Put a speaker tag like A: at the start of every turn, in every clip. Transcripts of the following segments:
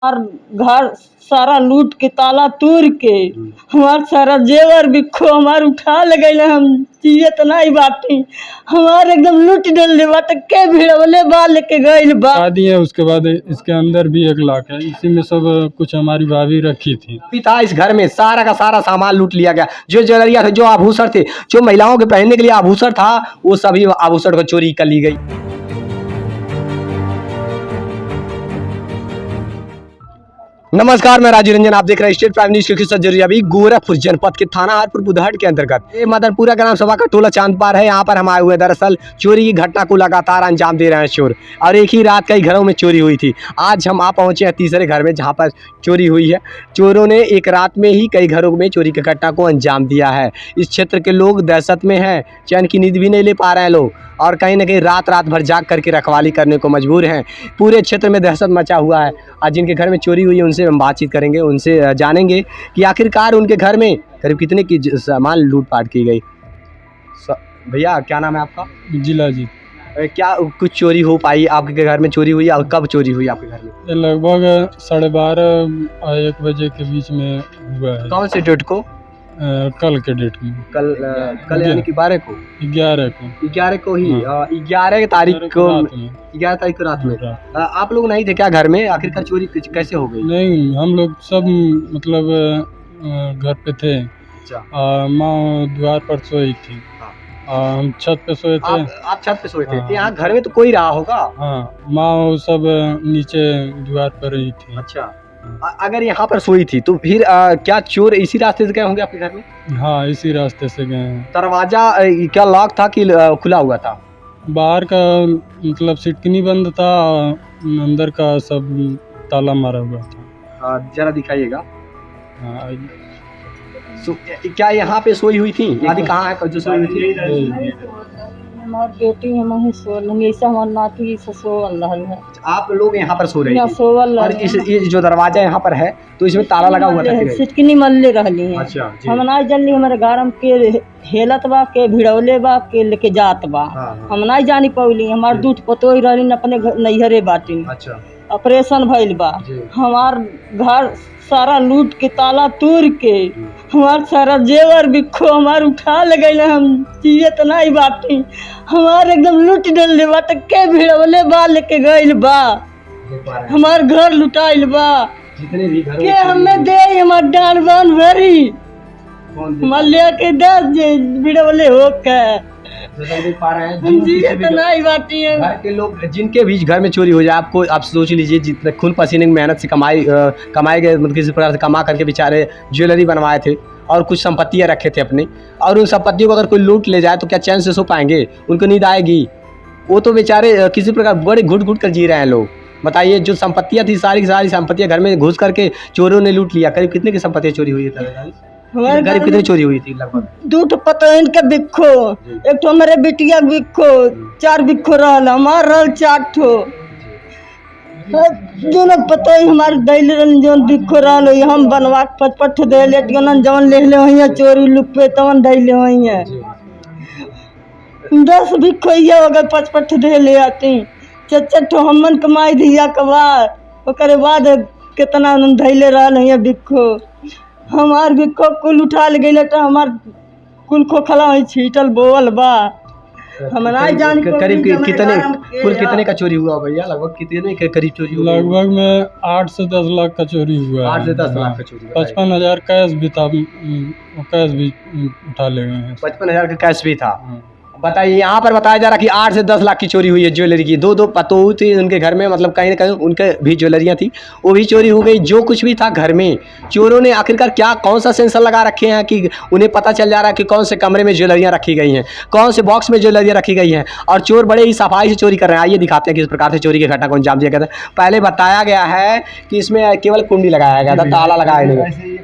A: और घर सारा लूट के ताला तोड़ के हमार सारा जेवर बिखो हमार उठा ले गए। हम जिए तो नहीं बाटी हमार एकदम लूट डल बाटे के भिड़वले बा लेके गइल बा।
B: शादी है उसके बाद इसके अंदर भी 1 लाख है। इसी में सब कुछ हमारी भाभी रखी थी।
C: था इस घर में सारा का सारा सामान लूट लिया गया। जो ज्वेलरिया थे, जो आभूषण थे, जो महिलाओं के पहनने के लिए आभूषण था, वो सभी आभूषण को चोरी कर ली गई। नमस्कार, मैं राजू रंजन, आप देख रहे हैं स्टेट प्राइम न्यूज के खिस्सा जरूरी। अभी गोरखपुर जनपद के थाना हरपुर बुधहट के अंतर्गत ये मदनपुरा ग्राम सभा का टोला चांदपार है। यहाँ पर हम आए हुए दरअसल चोरी की घटना को लगातार अंजाम दे रहे हैं चोर, और एक ही रात कई घरों में चोरी हुई थी। आज हम पहुंचे हैं तीसरे घर में जहाँ पर चोरी हुई है। चोरों ने एक रात में ही कई घरों में चोरी की घटना को अंजाम दिया है। इस क्षेत्र के लोग दहशत में हैं, चैन की नींद भी नहीं ले पा रहे हैं लोग, और कहीं ना कहीं रात भर जाग करके रखवाली करने को मजबूर हैं। पूरे क्षेत्र में दहशत मचा हुआ है। आज जिनके घर में चोरी हुई है उनसे हम बातचीत करेंगे, उनसे जानेंगे कि आखिरकार उनके घर में करीब कितने की सामान लूटपाट की गई। भैया, क्या नाम है आपका?
B: जिला जी।
C: क्या कुछ चोरी हो पाई आपके घर में? चोरी हुई और कब चोरी हुई आपके घर में?
B: लगभग 12:30-1 बजे के बीच में हुआ है।
C: कौन से डेट को?
B: कल के डेट में।
C: कल यानी कि 12 को?
B: 11 को
C: ही। 11 तारीख को 11 तारीख को रात में आप लोग नहीं थे क्या घर में? आखिरकार चोरी कैसे हो गई?
B: नहीं, हम लोग सब मतलब घर पे थे। माँ द्वार पर सोई थी, हम छत पे सोए थे।
C: आप छत पे सोए थे? यहाँ घर में तो कोई रहा होगा।
B: हाँ, माँ सब नीचे द्वार पर ही थी।
C: अच्छा, अगर यहाँ पर सोई थी तो फिर क्या चोर इसी रास्ते से गए होंगे आपके घर में?
B: हाँ, इसी रास्ते से गए हैं।
C: दरवाजा क्या लॉक था कि खुला हुआ था?
B: बाहर का मतलब सिटकनी बंद था, अंदर का सब ताला मारा हुआ था।
C: जरा दिखाइएगा।
B: हाँ,
C: क्या यहाँ पे सोई हुई थी? आदि कहाँ है जो सोई हुई थी?
A: हमार बेटी हम सोल हमार नाती सोवल है।
C: आप लोग यहाँ पर सो रहे हैं?
A: सोवल।
C: और ये जो दरवाजा यहाँ पर है तो इसमें ताला लगा हुआ था?
A: सिटकनी मल्ले रहली है।
C: अच्छा,
A: हम ना जल्दी हमारे गारम के हेलत बा के भिड़ौले बा के लेके जात बा। हम ना जानी पौली। हमार दूध पतोही रहली अपने नैहरे बाटी।
C: अच्छा,
A: ऑपरेशन भइल बा। हमार घर सारा लूट के ताला तोड़ के हमार सारा जेवर बिखो हमार उठा ले गए। हम जिए तो नहीं बाटी हमार एकदम लूट डल बाटे के भिड़वले बा लेके गइल बा। हमार घर लुटाइल बा।
C: जितने भी घर
A: के हमें दे हमार डांड बान भरी हमार लेके दस भिड़वले हो के
C: पा रहे हैं।
A: घर
C: के लोग जिनके भी घर में चोरी हो जाए, आप सोच लीजिए जितने खून पसीने की मेहनत से कमाए गए, मतलब किसी प्रकार से कमा करके बेचारे ज्वेलरी बनवाए थे और कुछ संपत्तियां रखे थे अपनी, और उन संपत्तियों को अगर कोई लूट ले जाए तो क्या चैन से सो पाएंगे? उनको नींद आएगी? वो तो बेचारे किसी प्रकार बड़े घुट घुट कर जी रहे हैं लोग। बताइए, जो संपत्तियां थी सारी की सारी संपत्तियां घर में घुस करके चोरों ने लूट लिया। करीब कितने की संपत्तियां चोरी हुई है? करीब कितनी चोरी हुई थी? लगभग
A: 2 पतोहिन के बिखो, एक तो हमारे बिटिया बिखो, 4 बिखो रहल, हमार रहल 4 ठो। दोनों पतोही हमारे दैले रहल जौन बिखो रहल हम बनवा के 5-5 ठो दैले टिकन जौन ले ले होइए चोरी लुक पे तवन दैले होइए। 10 बिखो ये अगर 5-5 ठो दैले आती 4-4 ठो हमन कमाई दिया के बाद ओकरे बाद कितना दैले रहल है बिखो। हमार बिखो कुल उठा ले गई तो हमार कुल खोखला छीटल बोवल बा। हम ना जान
C: करीब कितने का चोरी हुआ भैया? लगभग कितने के करीब चोरी हुआ?
B: लगभग में 8 से 10 लाख का चोरी हुआ।
C: 8 से 10 लाख का चोरी।
B: 55,000 कैश भी था, कैश भी उठा ले गए हैं।
C: 55,000 का कैश भी था। बताइए, यहाँ पर बताया जा रहा कि 8 से 10 लाख की चोरी हुई है ज्वेलरी की। 2 पतोह थी उनके घर में, मतलब कहीं ना कहीं उनके भी ज्वेलरियाँ थी, वो भी चोरी हो गई। जो कुछ भी था घर में, चोरों ने आखिरकार क्या कौन सा सेंसर लगा रखे हैं कि उन्हें पता चल जा रहा है कि कौन से कमरे में ज्वेलरियाँ रखी गई हैं, कौन से बॉक्स में ज्वेलरियाँ रखी गई हैं, और चोर बड़े ही सफाई से चोरी कर रहे हैं। आइए दिखाते हैं किस प्रकार से चोरी की घटना को अंजाम दिया गया था। पहले बताया गया है कि इसमें केवल कुंडी लगाया गया था, ताला लगाया नहीं,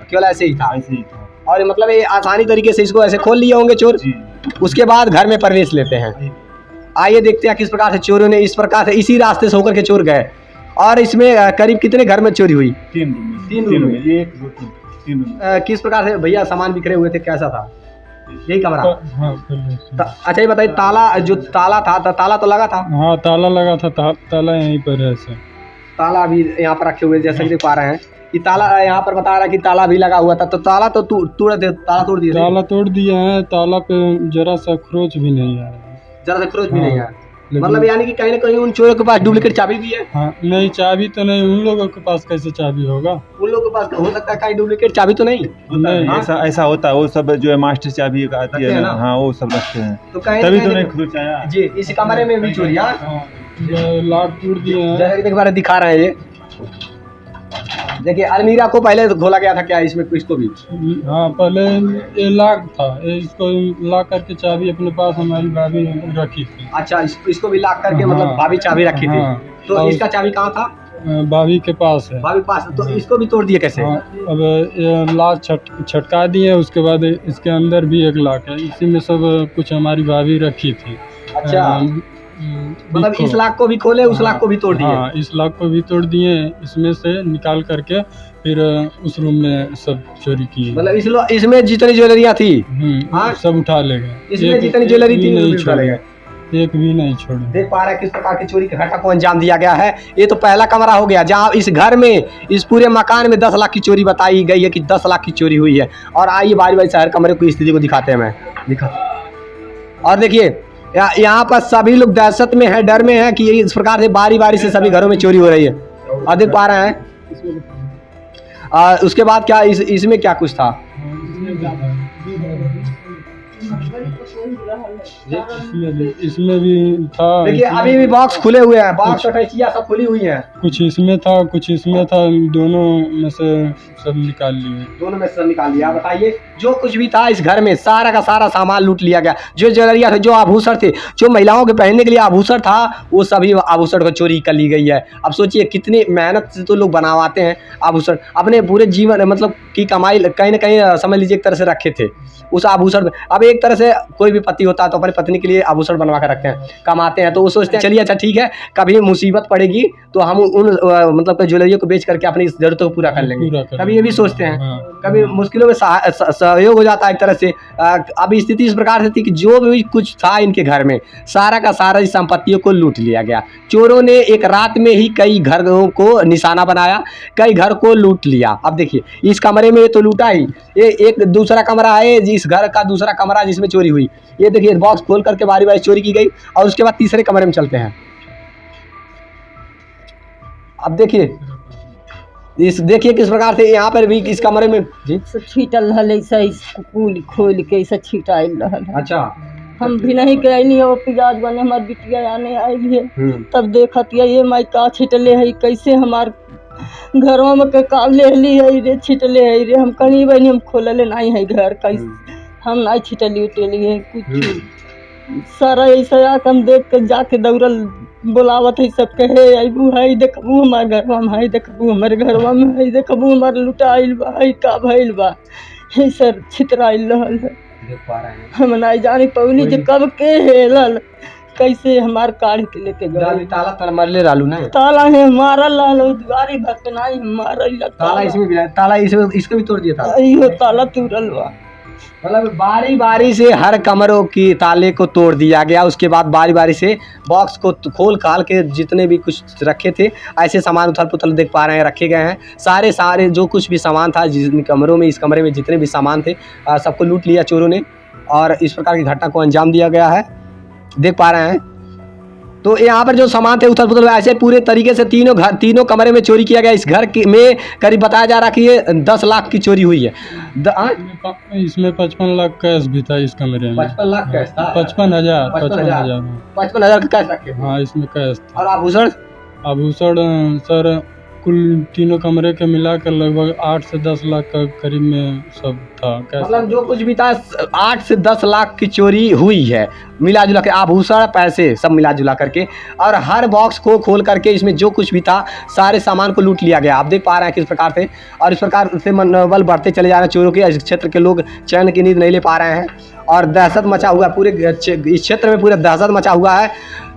C: केवल ऐसे ही था। और मतलब ये आसानी तरीके से इसको ऐसे खोल लिए होंगे चोर, उसके बाद घर में प्रवेश लेते हैं। आइए देखते हैं किस प्रकार से चोरों ने इस प्रकार से इसी रास्ते से होकर के चोर गए। और इसमें करीब कितने घर में चोरी हुई? 3 रूम में। किस प्रकार से भैया सामान बिखरे हुए थे? कैसा था? यही कमरा? अच्छा, ये बताइए, ताला जो ताला था ताला तो लगा था?
B: हाँ, ताला लगा था। ताला यहीं पर है।
C: ताला भी यहाँ पर रखे हुए जैसे कि देख पा रहे हैं। ये ताला यहाँ पर बता रहा है कि ताला भी लगा हुआ था, तो ताला तो ताला तोड़ दिया।
B: ताला तोड़ दिए हैं, ताला पे जरा सा खरोच भी नहीं आया,
C: जरा सा खरोच भी
B: हाँ,
C: नहीं है। मतलब यानी कि कहीं ना कहीं उन चोरों के पास डुप्लीकेट चाबी भी है।
B: हाँ, नहीं चाबी तो नहीं, उन लोगों के पास कैसे चाबी होगा?
C: उन लोगों के पास हो सकता है कहीं डुप्लीकेट चाबी तो नहीं।
B: नहीं,
D: ऐसा होता है, वो सब जो है मास्टर चाबी आती है ना, हाँ वो सब रखते हैं,
C: तो कहीं
D: तभी तो नहीं खरोच आया
C: जी। इस कमरे में भी चोरी,
B: लॉक टूट दिए हैं।
C: जैसे कि देख पा रहे दिखा रहे हैं ये देखिए, अलमीरा को पहले खोला गया था क्या इसमें इसको भी?
B: हाँ, पहले ये लॉक था, इसको लॉक करके चाबी अपने पास हमारी भाभी रखी थी।
C: अच्छा, इसको भी लॉक करके
B: हाँ,
C: मतलब भाभी चाबी रखी थी।
B: हाँ,
C: तो इसका चाबी कहाँ था?
B: भाभी के पास है।
C: भाभी पास, तो इसको भी तोड़ दिए कैसे?
B: हाँ, अब ये लॉक छटका दिए, उसके बाद इसके अंदर भी एक लॉक है, इसी में सब कुछ हमारी भाभी रखी थी।
C: अच्छा, मतलब इस लाख को भी खोले, उस लाख को भी तोड़ दिए।
B: हाँ, इस लाख को भी तोड़ दिए, इसमें से निकाल करके फिर उस रूम में सब चोरी किए।
C: मतलब इसमें जितनी ज्वेलरियाँ थी हाँ?
B: सब उठा ले गए,
C: इसमें जितनी ज्वेलरी थी
B: नहीं छोड़े, एक भी नहीं छोड़े।
C: देख पा रहे हैं किस प्रकार की चोरी की घटना को अंजाम दिया गया है। ये तो पहला कमरा हो गया जहाँ इस घर में, इस पूरे मकान में 10 लाख की चोरी बताई गई है कि 10 लाख की चोरी हुई है। और आइए बारी बारी से हर कमरे की स्थिति को दिखाते हैं, मैं दिखा। और देखिए यहाँ पर सभी लोग दहशत में है, डर में है कि इस प्रकार से बारी बारी से सभी घरों में चोरी हो रही है। और देख पा रहे हैं उसके बाद क्या इसमें क्या कुछ था?
B: इसमें भी था।
C: देखिए अभी भी बॉक्स खुले हुए हैं, बॉक्स अटैचियां सब खुली हुई हैं।
B: कुछ इसमें था, कुछ इसमें था, दोनों में से सब निकाल लिए।
C: दोनों में से सब निकाल लिया। बताइए, जो कुछ भी था इस घर में सारा का सारा सामान लूट लिया गया। जो ज्वेलरिया थे, जो आभूषण थे, जो महिलाओं के पहनने के लिए आभूषण था, वो सभी आभूषण को चोरी कर ली गई है। अब सोचिए कितनी मेहनत से तो लोग बनवाते हैं आभूषण, अपने पूरे जीवन मतलब की कमाई कहीं ना कहीं समझ लीजिए एक तरह से रखे थे उस आभूषण में। अब एक तरह से कोई भी पति होता है तो अपनी पत्नी के लिए आभूषण बनवा कर रखते हैं, कमाते हैं, तो वो सोचते हैं चलिए अच्छा ठीक है, कभी मुसीबत पड़ेगी तो हम उन मतलब ज्वेलरी को बेच करके अपनी जरूरतों को पूरा कर लेंगे। कभी ये भी सोचते हैं।
B: हाँ।
C: कभी मुश्किलों में सहयोग हो जाता है एक तरह से। अब स्थिति इस प्रकार से थी कि जो भी कुछ था इनके घर में सारा का सारा इस संपत्तियों को लूट लिया गया। चोरों ने एक रात में ही कई घरों को निशाना बनाया, कई घर को लूट लिया। अब देखिए इस कमरे में तो लूटा ही, ये एक दूसरा कमरा है, जिस घर का दूसरा कमरा जिसमें चोरी हुई। ये देखिए बॉक्स खोल करके बारी बारी चोरी की गई। और उसके बाद तीसरे कमरे में चलते हैं। अब देखिए देखिए किस प्रकार से यहाँ पर भी इस कमरे में जी
A: छीटल रहल स्कूल खोल के ऐसा छिटाइल रहल।
C: अच्छा,
A: हम भी नहीं कहनी हो पियाज बने हमार बिटिया आने आई है तब देखत ये माई का छिटले है, कैसे हमार घरों में का ले ली है रे, छिटले है रे। हम कहीं बनी हम खोलले नहीं है घर, कैसे हम नहीं छिटली उटेली है कुछ सारा ऐसा हम देख के जाके दौड़ल बोलावत है सब कहे अबू है देखबू हमारे घरवा में है, देखबू हमारे घरवा में है, देखबू हमारे लुटाइल बा है का भइल बा है सर छितराइल रहल है।
C: देख पा रहे हैं
A: हम नहीं जानी पौनी जे कब के हेलल कैसे हमार काढ़ के लेके गए।
C: ताला तर मरले रालू ना,
A: ताला है मारल लालो दुआरी भटनाई मारल
C: ताला इसमें भी ताला इसमें इसको भी तोड़ दिया था।
A: इहो ताला तुरल बा।
C: मतलब बारी बारी से हर कमरों की ताले को तोड़ दिया गया। उसके बाद बारी बारी से बॉक्स को खोल खाल के जितने भी कुछ रखे थे ऐसे सामान उथल पुथल देख पा रहे हैं रखे गए हैं। सारे जो कुछ भी सामान था जिन कमरों में, इस कमरे में जितने भी सामान थे सबको लूट लिया चोरों ने। और इस प्रकार की घटना को अंजाम दिया गया है, देख पा रहे हैं। तो यहाँ पर जो सामान थे उथल पुथल ऐसे पूरे तरीके से तीनों कमरे में चोरी किया गया। इस घर में करीब बताया जा रहा है कि ये 10 लाख की चोरी हुई है।
B: इसमें 55 लाख कैश भी था इस कमरे में।
C: 55 लाख कैश था?
B: 55,000
C: 55,000 का कैश रखे।
B: हाँ, इसमें कैश था।
C: और आभूषण
B: सर कुल तीनों कमरे के मिलाकर लगभग 8 से 10 लाख का करीब में सब था।
C: मतलब जो कुछ भी था 8 से 10 लाख की चोरी हुई है मिला जुला के, आभूषण पैसे सब मिला जुला करके। और हर बॉक्स को खोल करके इसमें जो कुछ भी था सारे सामान को लूट लिया गया। आप देख पा रहे हैं किस प्रकार से। और इस प्रकार से मनोबल बढ़ते चले जा रहे हैं चोरों के। इस क्षेत्र के लोग चैन की नींद नहीं ले पा रहे हैं और दहशत मचा हुआ है पूरे इस क्षेत्र में, पूरा दहशत मचा हुआ है।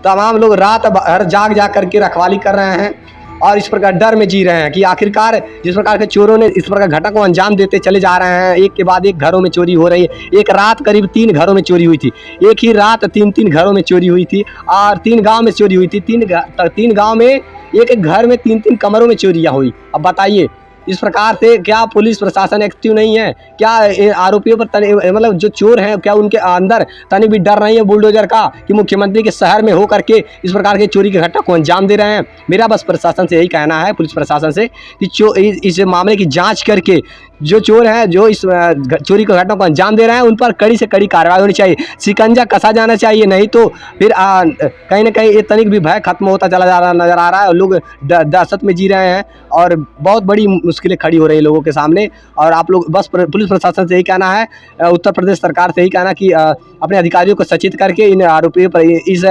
C: तमाम लोग रात भर जाग करके रखवाली कर रहे हैं और इस प्रकार डर में जी रहे हैं कि आखिरकार जिस प्रकार के चोरों ने इस प्रकार घटना को अंजाम देते चले जा रहे हैं, एक के बाद एक घरों में चोरी हो रही है। एक रात करीब 3 घरों में चोरी हुई थी, एक ही रात 3 घरों में चोरी हुई थी और 3 गांव में चोरी हुई थी। 3 गांव में एक एक घर में 3-3 कमरों में चोरियां हुई। अब बताइए इस प्रकार से क्या पुलिस प्रशासन एक्टिव नहीं है? क्या आरोपियों पर मतलब जो चोर हैं क्या उनके अंदर तनिक भी डर नहीं है बुलडोजर का कि मुख्यमंत्री के शहर में हो करके इस प्रकार के चोरी की घटना को अंजाम दे रहे हैं? मेरा बस प्रशासन से यही कहना है, पुलिस प्रशासन से, कि इस मामले की जांच करके जो चोर हैं जो इस चोरी की घटना को अंजाम दे रहे हैं उन पर कड़ी से कड़ी कार्रवाई होनी चाहिए, शिकंजा कसा जाना चाहिए। नहीं तो फिर कहीं ना कहीं ये तनिक भी भय खत्म होता चला जा रहा नजर आ रहा है और लोग दहशत में जी रहे हैं और बहुत बड़ी मुश्किलें खड़ी हो रही है लोगों के सामने। और आप लोग बस पुलिस प्रशासन से यही कहना है, उत्तर प्रदेश सरकार से यही कहना कि अपने अधिकारियों को सचेत करके इन आरोपियों पर, इस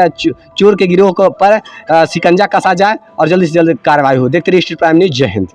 C: चोर के गिरोह पर शिकंजा कसा जाए और जल्दी से जल्द कार्रवाई हो। देखते रहिए स्टेट प्राइम न्यूज़। जय हिंद।